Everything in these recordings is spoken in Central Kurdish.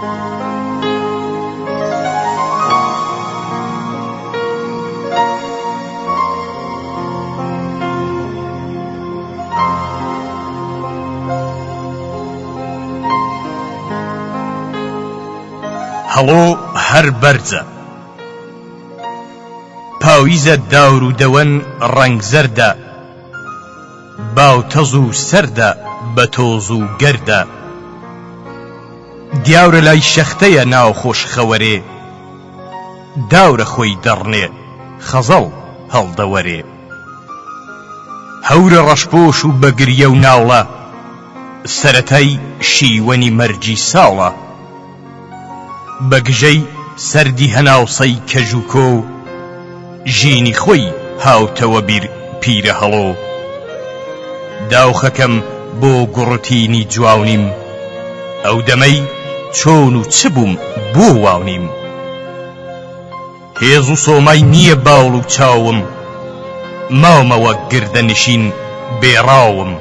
هەڵۆ هەر بەرزە پاویزە داور و دەوەن ڕەنگ زەردە باوتەز و سەردە بە تۆز و گەردە دیاورە لای شەختەیە ناو خۆش خەوەرێ داورە خۆی دەڕنێ خەزەڵ هەڵدەوەرێ هەورە ڕەشپۆش و بەگریە و ناوڵە سەرەتای شیوەنی مەرجی ساڵە بەگژەی سەردی هەناوسەی کەژ و کۆ ژینی خۆی هاوتەوە بیر پیرە هەڵۆ داوخەکەم بۆ گوڕتینی جواونیم ئەو دەمەی چۆن و چ بووم بۆ واونیم هێز و سۆمای نییە باوڵ و چاوم ماومەوە گردەنشین بێڕاوم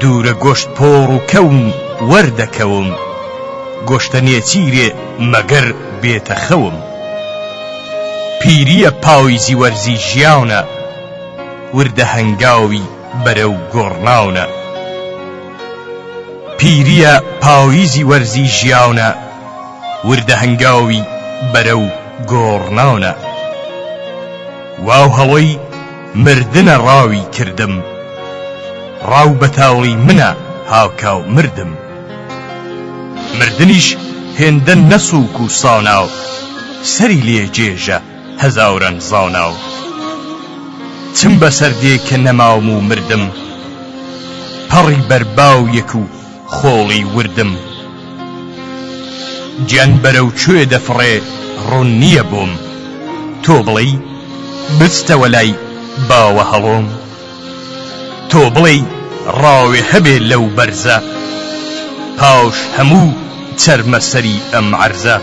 دوورە گۆشت پۆڕ و کەون وەردەکەوم گۆشتە نێچیرێ مەگەر بێتە خەوم پیریە پاویزی وەرزی ژیاونە وردە هەنگاوی بەرەو گۆڕناونە پیریە پاویزی وەرزی ژیاونە وردە هەنگاوی بەرەو گۆڕناونە واو هەڵۆی مردنە ڕاوی کردم ڕاو بەتاوڵی منە هاوکاو مردم مردنیش هێندە نەسووک و ساناو سەری لێ جێژە هەزاوران زاناو چم بەسەر دێ کە نەماوم و مردم پەڕی بەرباو یەک و خۆڵی وردم گیان بەرەو کوێ دەفڕێ ڕوون نییە بۆم تۆ بڵێی بچتەوە لای باوە هەڵۆم تۆ بڵێی ڕاوێ هەبێ لەو بەرزە پاش هەموو چەرمەسەری ئەم عەرزە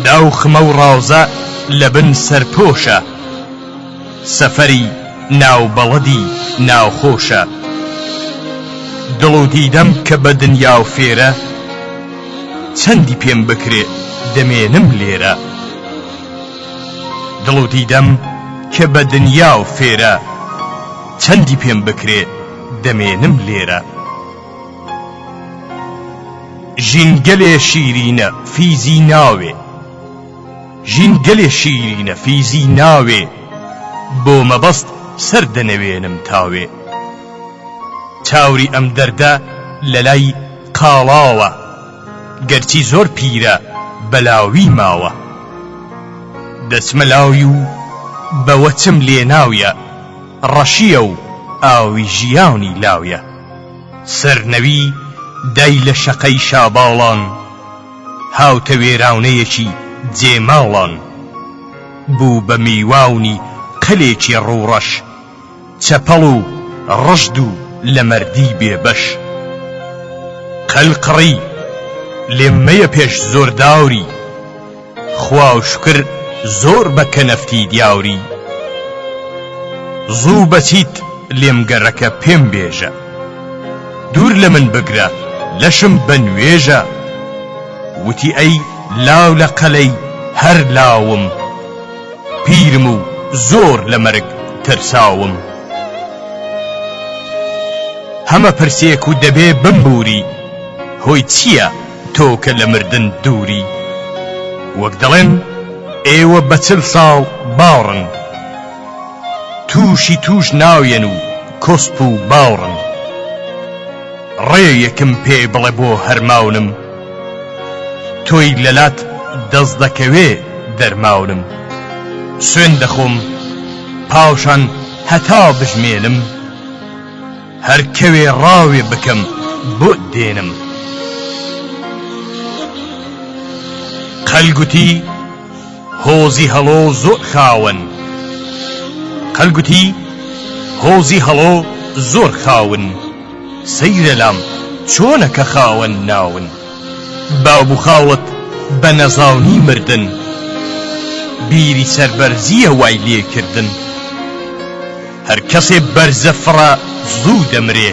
داوخمە و ڕاوزە لەبن سەرپۆشە سەفەری ناوبەڵەدی ناوخۆشە دڵ و دیدەم کە بە دنیا و فێرە چەندی پێم بکرێ دەمێنم لێرە دڵ و دیدەم کە بە دنیا و فێرە چەندی پێم بکرێ دەمێنم لێرە ژینگەلێ شیرینە فیزی ناوێ ژینگەلێ شیرینە فیزی ناوێ بۆ مەبەست سەر دەنەوێنم تاوێ چاوری ئەم دەردە لەلای قاڵاوە گەرچی زۆر پیرە بەلاوی ماوە دەچمەلاوی و بەوە چم لێناویە ڕەشیە و ئاوی ژیاونی لاویە سەرنەوی دای لە شەقەی شاباڵان هاوتە وێراونەیەکی جێماڵان بوو بە میواونی قەلێکی ڕوڕەش چەپەڵ و ڕەشد و لە مەردی بێبەش قەلقڕی لێم مەیە پێش زۆر داوری خوا و شکر زۆر بە کەنەفتی دیاوری زوو بەچیت لێم گەڕەکە پێم بێژە دوور لە من بگرە لەشم بەنوێژە وتی ئەی لاو لە قەلەی هەر لاوم پیرم و زۆر لە مەرگ ترساوم هەمە پرسێک و دەبێ بمبوری هۆی چییە تۆ کە لە مردن دووری وەک دەڵێن ئێوە بە 40 ساڵ باڕن تووشی توش ناوێن و کۆسپ و باوڕن ڕێ یەکم پێ بڵێ بۆ هەرماونم تۆی لەلات دەست دەکەوێ دەرماونم سوێن دەخۆم پاوشان هەتا بژمێنم هەر کەوێ ڕاوێ بکەم بۆ دێنم قەلگوتی هۆزی هەڵۆ زۆر خاون قەلگوتی هۆزی هەڵۆ زۆر خاون سەیرە لام چۆنە کە خاوەن ناون باو بوو خاوڵت بە نەزاونی مردن بیری سەربەرزیە وای لێکردن هەر کەسێ بەرزە فڕە زوو دەمرێ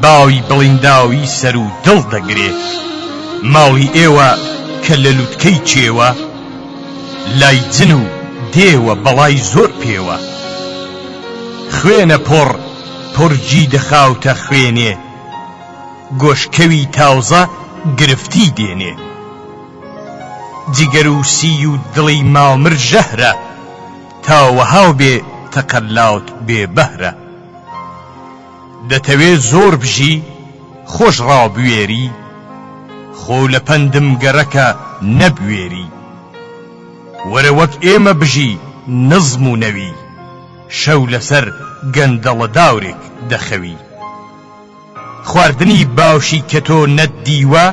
باوی بڵینداوی سەر و دڵ دەگرێت ماڵی ئێوە کە لە لووتکەی چێوە لای جن و دێوە بەڵای زۆر پێوە خوێنە پڕجی دەخاوتە خوێنێ گۆشکەوی تاوزە گرفتی دێنێ جگەر و سی و دڵی مامر ژەهرە تاوەهاو بێ تەقەلاوت بێ بەهرە دەتەوێ زۆر بژی خۆش ڕابوێری خۆ لە پەندم گەڕەکە نەبوێری وەرە وەک ئێمە بژی نزم و نەوی شەو لەسەر گەندەڵە داورێک دەخەوی خواردنی باشی کە تۆ نەتدیوە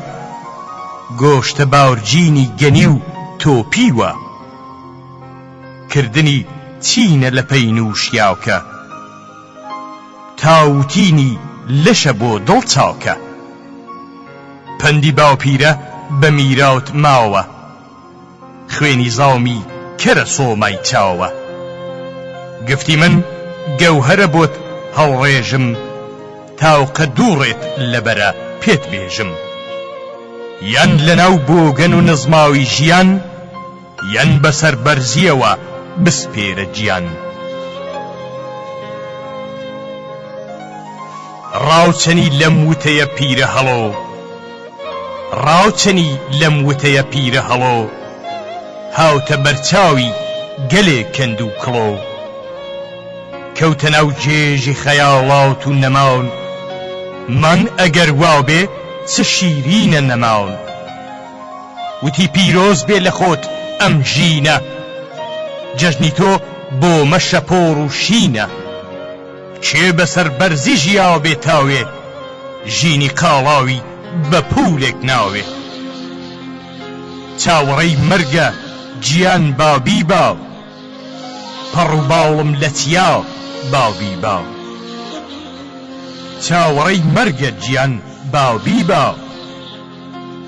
گۆشتە باورجینی گەنی و تۆپیوە کردنی چینە لە پەی نووشیاوکە تاوتینی لەشە بۆ دڵ چاوکە پەندی باوپیرە بە میراوت ماوە خوێنی زاومی کەرە سۆمای چاوە گفتی من گەوهرە بۆت هەڵڕێژم تاوقە دووڕێت لەبەرە پێت بێژم یان لەناو بۆگەن و نزماوی ژیان یان بەسەر بەرزیەوە بسپێرە گیان ڕاوچەنی لەم وتەیە پیرە هەڵۆ ڕاوچەنی لەم وتەیە پیرە هەڵۆ هاوتە بەرچاوی گەلێ کەند و کڵۆ کەوتە ناو جێژی خەیاڵاوت و نەماون من ئەگەر واو بێ چ شیرینە نەماون وتی پیرۆز بێ لە خۆت ئەم ژینە جەژنی تۆ بۆ مەشە پۆڕ و شینە کێ بەسەر بەرزی ژیاو بێ تاوێ ژینی قاڵاوی بە پولێک ناوێ چاوەڕەی مەرگە گیان بابی باو پەڕ و باوڵم لە چیا باوبی باو چاوەڕەی مەرگە گیان باوبی باو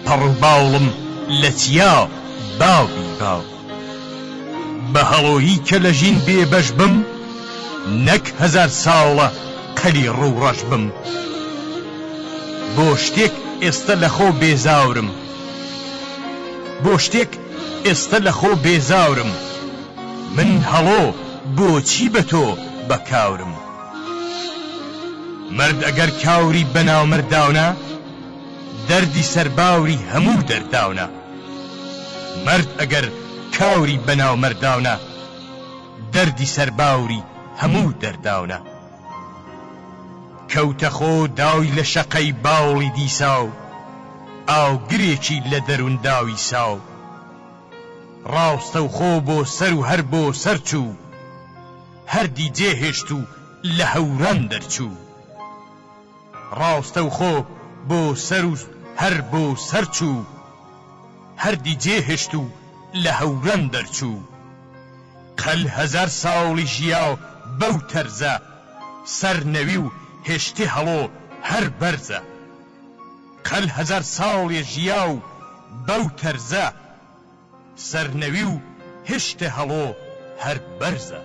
پەڕ و باوڵم لە چیا باوبی باو بە هەڵۆیی کە لە ژین بێبەش بم نەک هەزار ساڵە قەلی ڕوو ڕەش بم بۆ شتێک ئێستا لە خۆ بێزاورم بۆ شتێک ئێستا لە خۆ بێزاورم من هەڵۆ بۆچی بە تۆ بەکاورم مرد ئەگەر کاوری بەناو مرداونە دەردی سەرباوری هەموو دەرداونە مرد ئەگەر کاوری بەناو مرداونە دەردی سەرباوری هەموو دەرداونە کەوتە خۆ داوی لە شەقەی باوڵی دیساو ئاو گرێکی لە دەروون داوی ساو ڕاوستە و خۆ بۆ سەر و هەر بۆ سەر چوو هەردی جێهێشت و لە هەوران دەرچوو ڕاوستە و خۆ بۆ سەر و هەر بۆ سەر چوو هەردی جێهێشت و لە هەوران دەرچوو قەل هەزار ساڵی ژیاو بەو تەرزە سەر نەوی و هێشتی هەڵۆ هەر بەرزە قەل هەزار ساڵی ژیاو بەو تەرزە سەر نەوی و هێشتی هەڵۆ هەر بەرزە